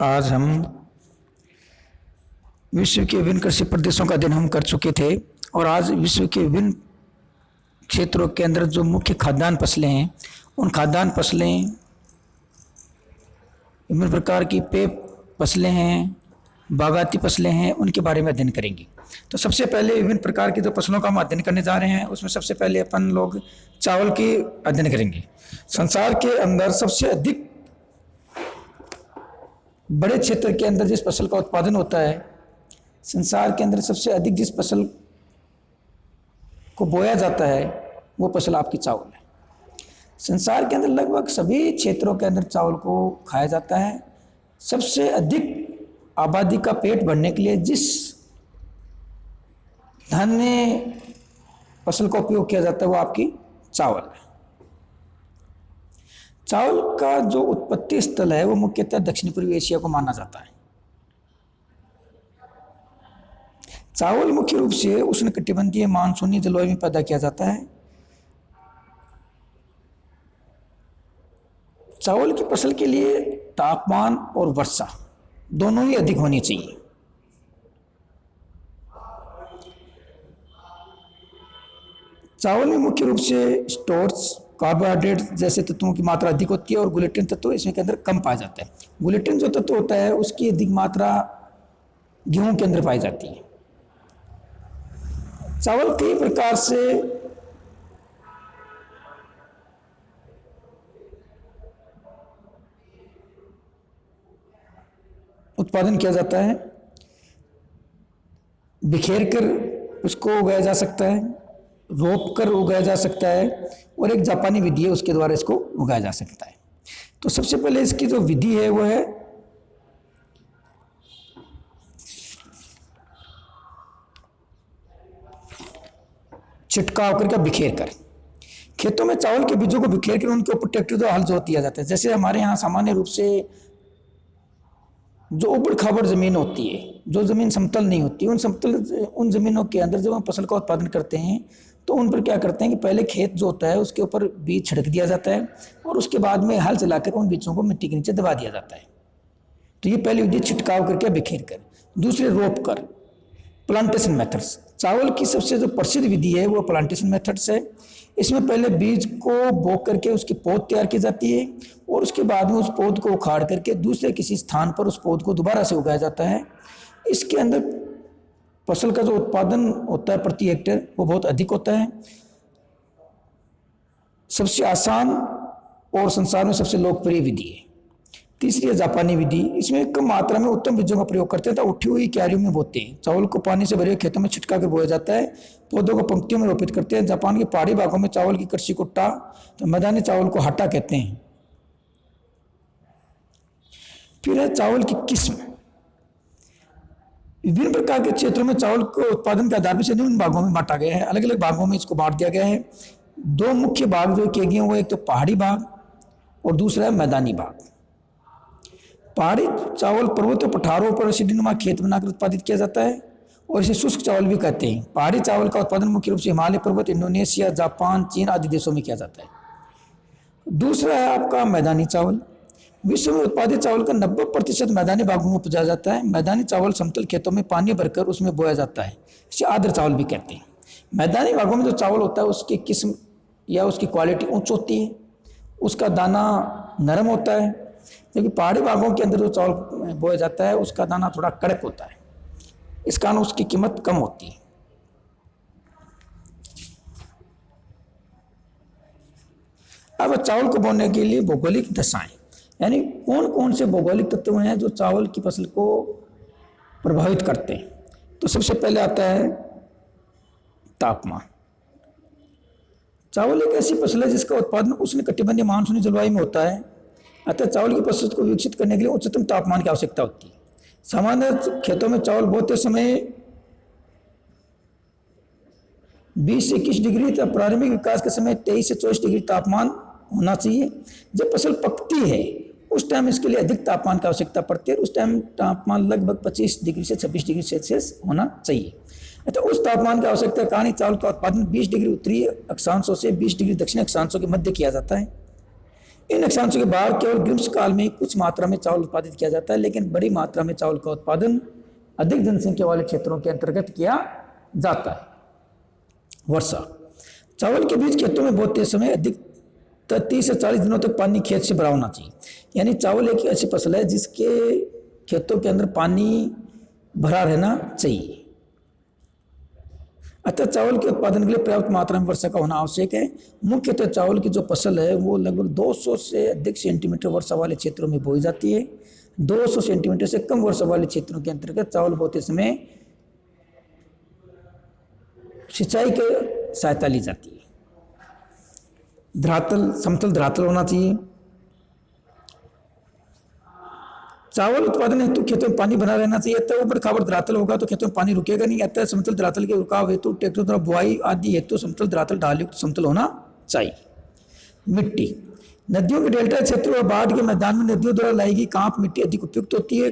आज हम विश्व के विभिन्न कृषि प्रदेशों का अध्ययन हम कर चुके थे और आज विश्व के विभिन्न क्षेत्रों के अंदर जो मुख्य खाद्यान्न फसलें हैं, उन खाद्यान्न फसलें, विभिन्न प्रकार की पेय फसलें हैं, बागायती फसलें हैं, उनके बारे में अध्ययन करेंगे। तो सबसे पहले विभिन्न प्रकार की जो फसलों का हम अध्ययन करने जा रहे हैं, उसमें सबसे पहले अपन लोग चावल के अध्ययन करेंगे। संसार के अंदर सबसे अधिक बड़े क्षेत्र के अंदर जिस फसल का उत्पादन होता है, संसार के अंदर सबसे अधिक जिस फसल को बोया जाता है, वो फसल आपकी चावल है। संसार के अंदर लगभग सभी क्षेत्रों के अंदर चावल को खाया जाता है। सबसे अधिक आबादी का पेट भरने के लिए जिस धान्य फसल का उपयोग किया जाता है, वो आपकी चावल है। चावल का जो उत्पत्ति स्थल है, वो मुख्यतः दक्षिण पूर्वी एशिया को माना जाता है। चावल मुख्य रूप से उष्णकटिबंधीय मानसूनी जलवायु में पैदा किया जाता है। चावल की फसल के लिए तापमान और वर्षा दोनों ही अधिक होनी चाहिए। चावल में मुख्य रूप से स्टार्च, कार्बोहाइड्रेट जैसे तत्वों की मात्रा अधिक होती है और ग्लूटेन तत्व इसमें के अंदर कम पाया जाता है। ग्लूटेन जो तत्व होता है, उसकी अधिक मात्रा गेहूं के अंदर पाई जाती है। चावल कई प्रकार से उत्पादन किया जाता है। बिखेर कर उसको उगाया जा सकता है, रोप कर उगाया जा सकता है, और एक जापानी विधि है, उसके द्वारा इसको उगाया जा सकता है। तो सबसे पहले इसकी जो विधि है वो है छिटकाव करके बिखेर कर। खेतों में चावल के बीजों को बिखेर कर उनके ऊपर ट्रैक्टर द्वारा हल जोत दिया जाता है। जैसे हमारे यहाँ सामान्य रूप से जो उबड़ खाबड़ जमीन होती है, जो जमीन समतल नहीं होती, उन जमीनों के अंदर जब हम फसल का उत्पादन करते हैं, तो उन पर क्या करते हैं कि पहले खेत जो होता है उसके ऊपर बीज छिड़क दिया जाता है और उसके बाद में हल चलाकर उन बीजों को मिट्टी के नीचे दबा दिया जाता है। तो ये पहली विधि छिटकाव करके बिखेर कर। दूसरे रोप कर, प्लांटेशन मेथड्स। चावल की सबसे जो प्रसिद्ध विधि है वो प्लांटेशन मेथड्स है। इसमें पहले बीज को बो करके उसकी पौध तैयार की जाती है और उसके बाद में उस पौध को उखाड़ करके दूसरे किसी स्थान पर उस पौध को दोबारा से उगाया जाता है। इसके अंदर फसल का जो उत्पादन होता है प्रति हेक्टेयर वो बहुत अधिक होता है। सबसे आसान और संसार में सबसे लोकप्रिय विधि है। तीसरी है जापानी विधि। इसमें कम मात्रा में उत्तम बीजों का प्रयोग करते हैं तो उठी हुई क्यारियों में बोते हैं। चावल को पानी से भरे हुए खेतों में छिटका कर बोया जाता है। पौधों को पंक्तियों में रोपित करते हैं। जापान के पहाड़ी भागों में चावल की कृषि को टा, तो मैदानी चावल को हटा कहते हैं। फिर है चावल की किस्म। विभिन्न प्रकार के क्षेत्रों में चावल को उत्पादन के आधार पर निम्न भागों में बांटा गया है। अलग अलग भागों में इसको बांट दिया गया है। दो मुख्य भाग जो किए गए हैं वो एक तो पहाड़ी भाग और दूसरा है मैदानी भाग। पहाड़ी चावल पर्वतीय पठारों पर सीढ़ीनुमा खेत बनाकर उत्पादित किया जाता है और इसे शुष्क चावल भी कहते हैं। पहाड़ी चावल का उत्पादन मुख्य रूप से हिमालय पर्वत, इंडोनेशिया, जापान, चीन आदि देशों में किया जाता है। दूसरा है आपका मैदानी चावल। विश्व में उत्पादित चावल का 90% मैदानी भागों में उपजाया जाता है। मैदानी चावल समतल खेतों में पानी भरकर उसमें बोया जाता है। इसे आर्द्र चावल भी कहते हैं। मैदानी भागों में जो चावल होता है उसकी किस्म या उसकी क्वालिटी उच्च होती है, उसका दाना नरम होता है, जबकि पहाड़ी भागों के अंदर जो चावल बोया जाता है उसका दाना थोड़ा कड़क होता है। इस कारण उसकी कीमत कम होती है। अब चावल को बोने के लिए भौगोलिक दशाएं, यानी कौन कौन से भौगोलिक तत्व हैं जो चावल की फसल को प्रभावित करते हैं। तो सबसे पहले आता है तापमान। चावल एक ऐसी फसल है जिसका उत्पादन उष्णकटिबंधीय मानसूनी जलवायु में होता है। अतः चावल की फसल को विकसित करने के लिए उच्चतम तापमान की आवश्यकता होती है। सामान्य खेतों में चावल बोते समय 20 से 21 डिग्री तथा प्रारंभिक विकास के समय 23 से 24 डिग्री तापमान होना चाहिए। जब फसल पकती है उस टाइम इसके लिए अधिक तापमान की आवश्यकता पड़ती है। उस टाइम तापमान लगभग 25 डिग्री से 26 डिग्री सेल्सियस होना चाहिए। तो उस तापमान की आवश्यकता के कारण चावल का उत्पादन 20 डिग्री उत्तरी अक्षांशों से 20 डिग्री दक्षिणी अक्षांशों के मध्य किया जाता है। इन अक्षांशों के बाद केवल ग्रीष्मकाल में कुछ मात्रा में चावल उत्पादित किया जाता है, लेकिन बड़ी मात्रा में चावल का उत्पादन अधिक जनसंख्या वाले क्षेत्रों के अंतर्गत किया जाता है। वर्षा, चावल के बीज खेतों में बोते समय अधिक 30 से 40 दिनों तक पानी खेत से भरा होना चाहिए। यानी चावल एक ऐसी फसल है जिसके खेतों के अंदर पानी भरा रहना चाहिए। अतः चावल के उत्पादन के लिए पर्याप्त मात्रा में वर्षा का होना आवश्यक है। मुख्यतः चावल की जो फसल है वो लगभग 200 से अधिक सेंटीमीटर वर्षा वाले क्षेत्रों में बोई जाती है। 200 सेंटीमीटर से कम वर्षा वाले क्षेत्रों के अंतर्गत चावल बोते समय सिंचाई की सहायता ली जाती है। धरातल, समतल धरातल होना चाहिए। चावल उत्पादन हेतु खेतों में पानी बना रहना चाहिए। अतः ऊबड़ खाबड़ धरातल होगा तो खेतों में पानी रुकेगा नहीं। अतः समतल धरातल के रुकाव हेतु ट्रैक्टर द्वारा बुआई आदि हेतु समतल धरातल ढाल युक्त समतल होना चाहिए। मिट्टी, नदियों के डेल्टा क्षेत्र और बाढ़ के मैदान में नदियों द्वारा लाई गई कांप मिट्टी अधिक उपयुक्त होती है।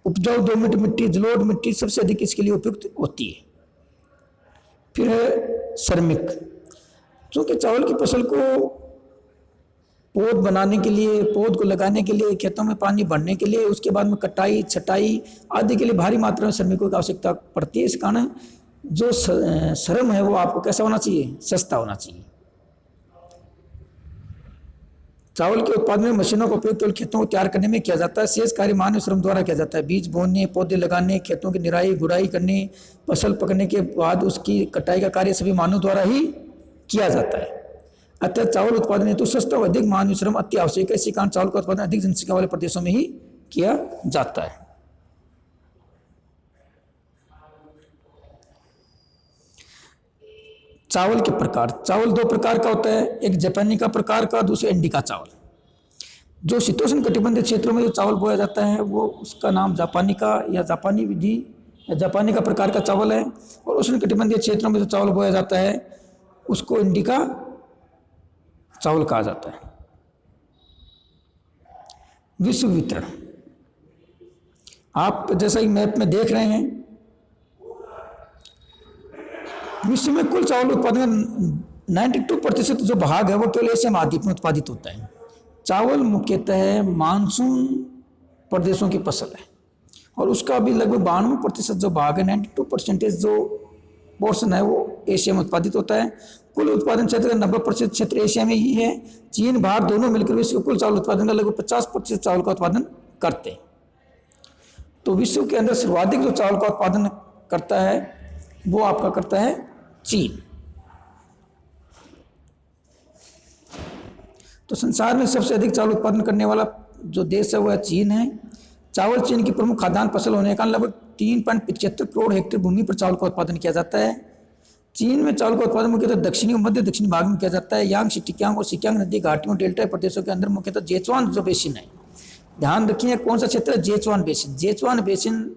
उपजाऊ दोमट मिट्टी, जलोढ़ मिट्टी सबसे अधिक इसके लिए उपयुक्त होती है। फिर है श्रमिक, क्योंकि चावल की फसल को पौध बनाने के लिए, पौध को लगाने के लिए, खेतों में पानी भरने के लिए, उसके बाद में कटाई छटाई आदि के लिए भारी मात्रा में श्रमिकों की आवश्यकता पड़ती है। इस कारण जो श्रम है वो आपको कैसा होना चाहिए, सस्ता होना चाहिए। चावल के उत्पादन में मशीनों का उपयोग केवल खेतों को तैयार करने में किया जाता है। शेष कार्य मानव श्रम द्वारा किया जाता है। बीज बोने, पौधे लगाने, खेतों की निराई गुड़ाई करने, फसल पकने के बाद उसकी कटाई का कार्य सभी मानव द्वारा ही किया जाता है। अतः चावल उत्पादन हेतु सस्ता और अधिक मानव श्रम अति आवश्यक है। इसी कारण चावल का उत्पादन अधिक जनसंख्या वाले प्रदेशों में ही किया जाता है। चावल के प्रकार, चावल दो प्रकार का होता है, एक जापानी का प्रकार का, दूसरा इंडिका चावल। जो शीतोष्ण कटिबंधीय क्षेत्रों में जो चावल बोया जाता है वो उसका नाम जापानी का या जापानी विधि या जापानी का प्रकार का चावल है, और उष्ण कटिबंधीय क्षेत्रों में जो चावल बोया जाता है उसको इंडिका चावल कहा जाता है। विश्व वितरण, आप जैसा कि मैप में देख रहे हैं, विश्व में कुल चावल उत्पादन 92% जो भाग है वो केवल एशिया महाद्वीप में उत्पादित होता है। चावल मुख्यतः मानसून प्रदेशों की फसल है और उसका भी लगभग 92% जो भाग है, 92% जो पोर्शन है वो एशिया में उत्पादित होता है। कुल उत्पादन क्षेत्र का 90% क्षेत्र एशिया में ही है। चीन, भारत दोनों मिलकर विश्व के कुल चावल उत्पादन का लगभग 50% चावल का उत्पादन करते हैं। तो विश्व के अंदर सर्वाधिक जो चावल का उत्पादन करता है वो आपका करता है चीन। तो संसार में सबसे अधिक चावल उत्पादन करने वाला जो देश है वह चीन है। चावल चीन की प्रमुख खाद्यान्न फसल होने के कारण लगभग 3.75 करोड़ हेक्टेयर भूमि पर चावल का उत्पादन किया जाता है। चीन में चावल का उत्पादन मुख्यतः दक्षिणी और मध्य दक्षिणी भाग में किया जाता है। यांग, शिटिक्यांग और सिक्यांग नदी घाटियों डेल्टा प्रदेशों के अंदर मुख्यतः जेचुआन जो बेसिन है, ध्यान रखिए कौन सा क्षेत्र है, जेचुआन बेसिन। जेचुआन बेसिन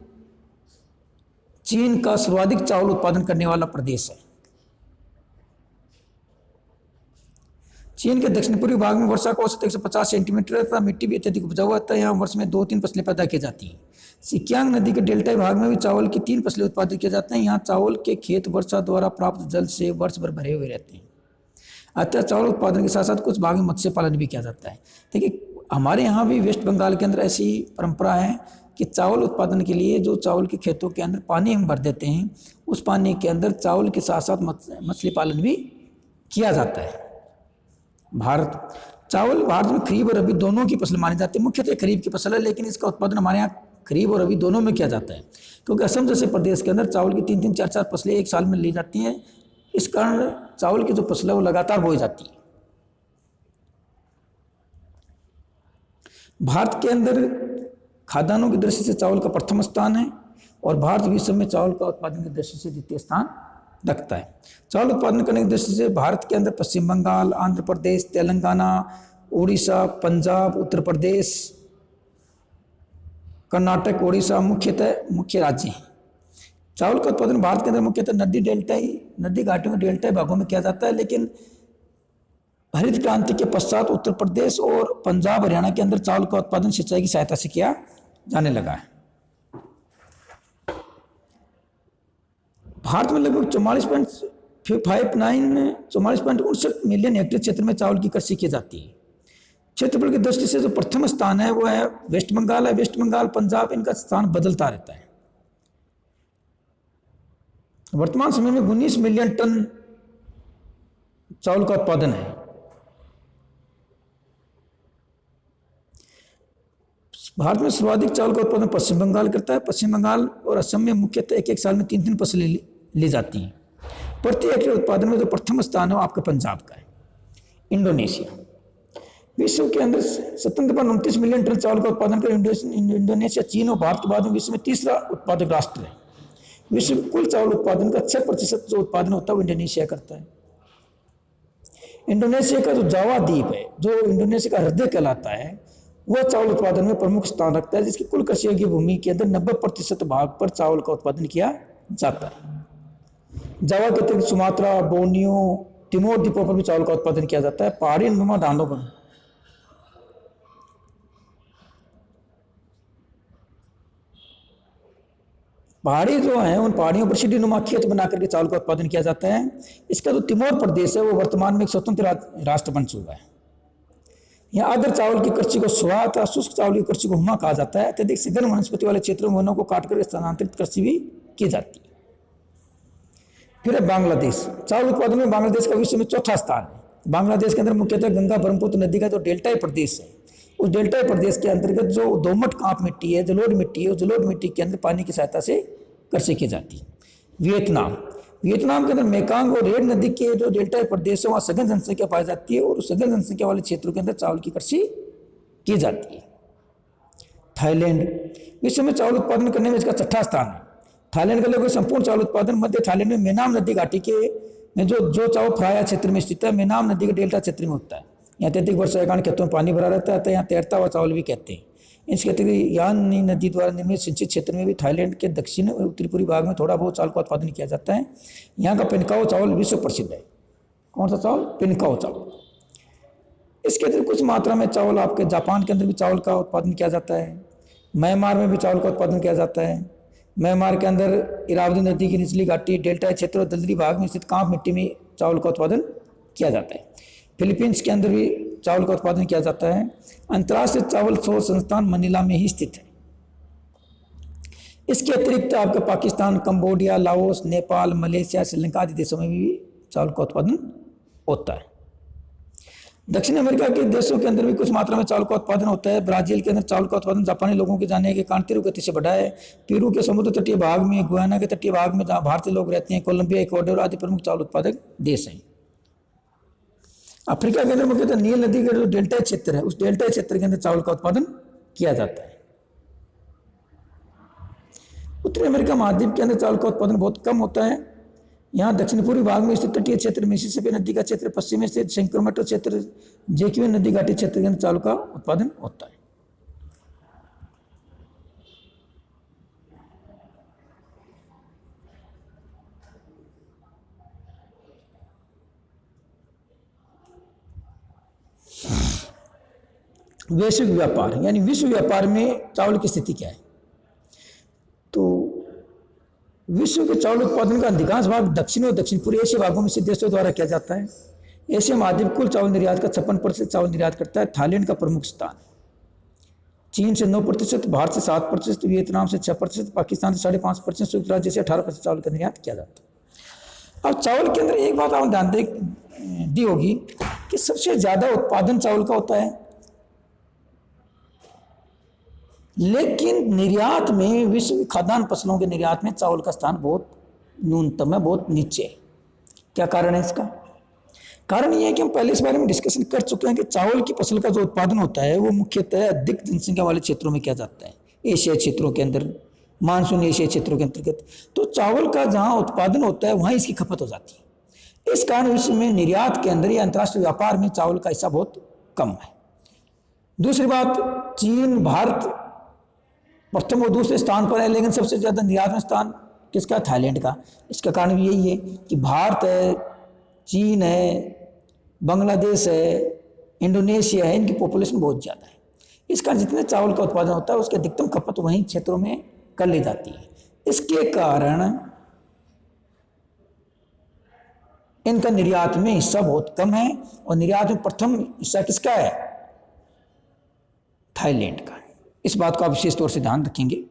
चीन का सर्वाधिक चावल उत्पादन करने वाला प्रदेश है। चीन के दक्षिण पूर्वी भाग में वर्षा का औसत 150 सेंटीमीटर रहता है। मिट्टी भी अत्यधिक उपजाऊ होता है। यहाँ वर्ष में 2-3 फसलें पैदा की जाती हैं। सिक्यांग नदी के डेल्टा भाग में भी चावल की 3 फसलें उत्पादित किए जाते हैं। यहाँ चावल के खेत वर्षा द्वारा प्राप्त जल से वर्ष भर भरे हुए रहते हैं। अतः चावल उत्पादन के साथ साथ कुछ भाग में मत्स्य पालन भी किया जाता है। देखिए हमारे यहाँ भी वेस्ट बंगाल के अंदर ऐसी परंपरा है कि चावल उत्पादन के लिए जो चावल के खेतों के अंदर पानी हम भर देते हैं, उस पानी के अंदर चावल के साथ साथ मछली पालन भी किया जाता है। चावल भारत में खरीफ और रबी दोनों की फसल मानी जाती है। मुख्यतः खरीफ की फसल है, लेकिन इसका उत्पादन हमारे यहाँ खरीफ और रबी दोनों में किया जाता है, क्योंकि असम जैसे प्रदेश के अंदर चावल की 3-3, 4-4 फसलें एक साल में ली जाती हैं। इस कारण चावल की जो फसल है वो लगातार बोई जाती है। भारत के अंदर खाद्यान्नों की दृष्टि से चावल का प्रथम स्थान है और भारत विश्व में चावल का उत्पादन की दृष्टि से द्वितीय स्थान रखता है। चावल उत्पादन करने की दृष्टि से भारत के अंदर पश्चिम बंगाल, आंध्र प्रदेश, तेलंगाना, उड़ीसा, पंजाब, उत्तर प्रदेश, कर्नाटक, ओडिशा मुख्य राज्य हैं। चावल का उत्पादन भारत के अंदर मुख्यतः नदी घाटियों के डेल्टा भागों में किया जाता है, लेकिन हरित क्रांति के पश्चात उत्तर प्रदेश और पंजाब, हरियाणा के अंदर चावल का उत्पादन सिंचाई की सहायता से किया जाने लगा है। भारत में लगभग फिर 44.59 मिलियन हेक्टेयर क्षेत्र में चावल की कृषि की जाती है। क्षेत्रफल की दृष्टि से जो प्रथम स्थान है वो है वेस्ट बंगाल है। वेस्ट बंगाल, पंजाब, इनका स्थान बदलता रहता है। वर्तमान समय में 19 मिलियन टन चावल का उत्पादन है। भारत में सर्वाधिक चावल का उत्पादन पश्चिम बंगाल करता है। पश्चिम बंगाल और असम में मुख्यतः एक साल में 3 फसलें ली जाती हैं। प्रति हेक्टेयर उत्पादन में जो प्रथम स्थान है वो आपका पंजाब का है। इंडोनेशिया विश्व के अंदर 57.29 मिलियन टन चावल का उत्पादन कर इंडोनेशिया, चीन और भारत के बाद में विश्व में तीसरा उत्पादक राष्ट्र है। विश्व में कुल चावल उत्पादन का 6% जो उत्पादन होता है वो इंडोनेशिया करता है। इंडोनेशिया का जो जावा द्वीप है, जो इंडोनेशिया का हृदय कहलाता है, वह चावल उत्पादन में प्रमुख स्थान रखता है, जिसकी कुल कृषि योग्य भूमि के अंदर 90% भाग पर चावल का उत्पादन किया जाता है। जावा के अतिरिक्त सुमात्रा, बोर्नियो, तिमोर द्वीपों पर भी चावल का उत्पादन किया जाता है। पहाड़ी नुमा ढांडों पर पहाड़ी जो है उन पहाड़ियों पर सीढ़ी नुमा खेत बना करके चावल का उत्पादन किया जाता है। इसका जो तिमोर प्रदेश है वो वर्तमान में एक स्वतंत्र राष्ट्र बन चुका है। यहाँ आर्द्र चावल की कृषि को सुहा तथा शुष्क चावल की कृषि को हुमा कहा जाता है। अत्यधिक सघन वनस्पति वाले क्षेत्रों में वनों को काटकर स्थानांतरित कृषि भी की जाती है। फिर है बांग्लादेश। चावल उत्पादन में बांग्लादेश का विश्व में चौथा स्थान है। बांग्लादेश के अंदर मुख्यतः गंगा ब्रह्मपुत्र नदी का जो डेल्टाई प्रदेश है, उस डेल्टाई प्रदेश के अंतर्गत जो दोमट कांप मिट्टी है, जलोढ़ मिट्टी है, उस जलोढ़ मिट्टी के अंदर पानी की सहायता से कृषि की जाती है। वियतनाम के अंदर मेकांग और रेड नदी के जो डेल्टाई प्रदेश है वहाँ सघन जनसंख्या पाई जाती है और उस सघन जनसंख्या वाले क्षेत्रों के अंदर चावल की कृषि की जाती है। थाईलैंड विश्व में चावल उत्पादन करने में इसका छठा स्थान है। थाईलैंड का लगभग संपूर्ण चावल उत्पादन मध्य थाईलैंड में मेनाम नदी घाटी के में जो चावल फ्राया क्षेत्र में स्थित है, मेनाम नदी के डेल्टा क्षेत्र में होता है। यहाँ अत्यधिक वर्षा के कारण खेतों में पानी भरा रहता है, यहाँ तैरता हुआ चावल भी कहते हैं। इस क्षेत्र की यानी नदी द्वारा निर्मित सिंचित क्षेत्र में भी थाईलैंड के दक्षिण और उत्तरी पूर्वी भाग में थोड़ा बहुत चावल का उत्पादन किया जाता है। यहाँ का पिनकाओ चावल विश्व प्रसिद्ध है। कौन सा चावल? पिनकाओ चावल। इसके अतिरिक्त कुछ मात्रा में चावल आपके जापान के अंदर भी चावल का उत्पादन किया जाता है। म्यांमार में भी चावल का उत्पादन किया जाता है। म्यांमार के अंदर इरावदी नदी की निचली घाटी, डेल्टा क्षेत्र और दलदली भाग में स्थित कांप मिट्टी में चावल का उत्पादन किया जाता है। फिलीपींस के अंदर भी चावल का उत्पादन किया जाता है। अंतर्राष्ट्रीय चावल शोध संस्थान मनीला में ही स्थित है। इसके अतिरिक्त आपका Pakistan, Cambodia, Laos, Nepal, Malaysia, Sri Lanka आदि देशों में भी चावल का उत्पादन होता है। दक्षिण अमेरिका के देशों के अंदर भी कुछ मात्रा में चावल का उत्पादन होता है। ब्राजील के अंदर चावल का उत्पादन जापानी लोगों के जाने के कारण तीव्र गति से बढ़ा है। पेरू के समुद्र तटीय भाग में, गुयाना के तटीय भाग में जहाँ भारतीय लोग रहते हैं, कोलंबिया, इक्वाडोर आदि प्रमुख चावल उत्पादक देश हैं। अफ्रीका के अंदर मुख्यतः नील नदी का जो डेल्टा क्षेत्र है, उस डेल्टा क्षेत्र के अंदर चावल का उत्पादन किया जाता है। उत्तरी अमेरिका महाद्वीप के अंदर चावल का उत्पादन बहुत कम होता है। यहाँ दक्षिण पूर्वी भाग में स्थित तटीय क्षेत्र, मिसिसिपी नदी का क्षेत्र, पश्चिम में स्थित सैक्रामेंटो क्षेत्र, जैक्विन नदी घाटी क्षेत्र के अंदर चावल का उत्पादन होता है। वैश्विक व्यापार यानी विश्व व्यापार में चावल की स्थिति क्या है? तो विश्व के चावल उत्पादन का अधिकांश भाग दक्षिण और दक्षिण पूर्वी एशिया भागों में से देशों द्वारा किया जाता है। एशिया महाद्वीप कुल चावल निर्यात का 56% चावल निर्यात करता है। थाईलैंड का प्रमुख स्थान, चीन से 9%, भारत से 7%, वियतनाम से 6%, पाकिस्तान से 5.5%, संयुक्त राज्य से 18% चावल का निर्यात किया जाता है। अब चावल के अंदर एक बात आपने ध्यान दी होगी कि सबसे ज्यादा उत्पादन चावल का होता है, लेकिन निर्यात में, विश्व खाद्यान्न फसलों के निर्यात में चावल का स्थान बहुत न्यूनतम है, बहुत नीचे है। क्या कारण है इसका? कारण यह है कि हम पहले इस बारे में डिस्कशन कर चुके हैं कि चावल की फसल का जो उत्पादन होता है वो मुख्यतः अधिक जनसंख्या वाले क्षेत्रों में किया जाता है। एशिया क्षेत्रों के अंदर, मानसून एशिया क्षेत्रों के अंतर्गत, तो चावल का जहाँ उत्पादन होता है वहाँ इसकी खपत हो जाती है। इस कारण विश्व में निर्यात के अंदर या अंतर्राष्ट्रीय व्यापार में चावल का हिस्सा बहुत कम है। दूसरी बात, चीन, भारत प्रथम और दूसरे स्थान पर है, लेकिन सबसे ज्यादा निर्यात में स्थान किसका? थाईलैंड का। इसका कारण भी यही है कि भारत है, चीन है, बांग्लादेश है, इंडोनेशिया है, इनकी पॉपुलेशन बहुत ज़्यादा है। इस कारण जितने चावल का उत्पादन होता है उसकी अधिकतम खपत वहीं क्षेत्रों में कर ली जाती है। इसके कारण इनका निर्यात में हिस्सा बहुत कम है और निर्यात में प्रथम हिस्सा किसका है? थाईलैंड का। इस बात को आप विशेष तौर से ध्यान रखेंगे।